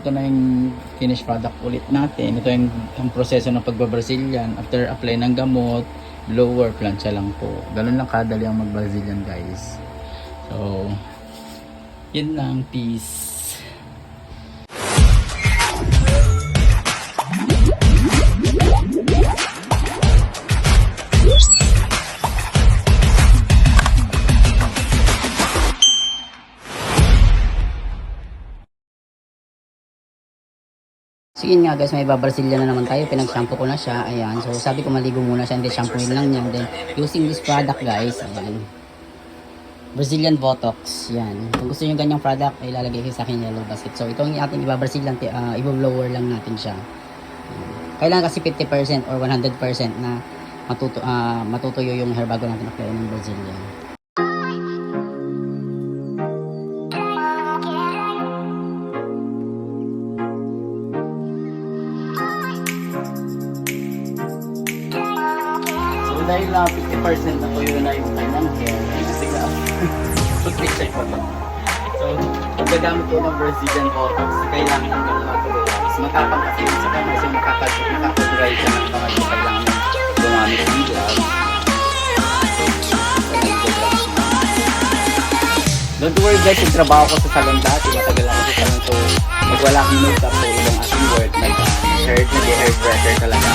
Ito na yung finished product ulit natin. Ito yung ang proseso ng pagba-Brazilian. After apply ng gamot, blower, plancha lang po. Ganun lang kadali ang mag-Brazilian, guys. So, yun lang. Peace. So yun nga guys, may babarsilya na naman tayo. Pinag-shampoo ko na siya. Ayan. So sabi ko maligo muna siya. Hindi, shampooin lang niya. Then using this product guys. Ayan. Brazilian Botox. Yan. Kung gusto nyo ganyang product, ay ilalagay ko sa akin yellow basket. So ito ang ating ibabarsilyan. I-blower lang natin siya. Kailangan kasi 50% or 100% na matutuyo yung hair bago natin apply ng Brazilian. Dahil 50% na tuyo na yung kanyang hair, kasi check ko to. So, pagkagamit ko ng Brazilian Botox, kailangan ng gano'n gloves. Matapang kasi sa kanya, so makakadry siya ng mga kailangan gumamit ng gloves. Don't worry guys, yung trabaho ko sa salon dati, matagal ako sa salon, so magwala akong makeup, so ibang aking work, nag-hairdresser talaga.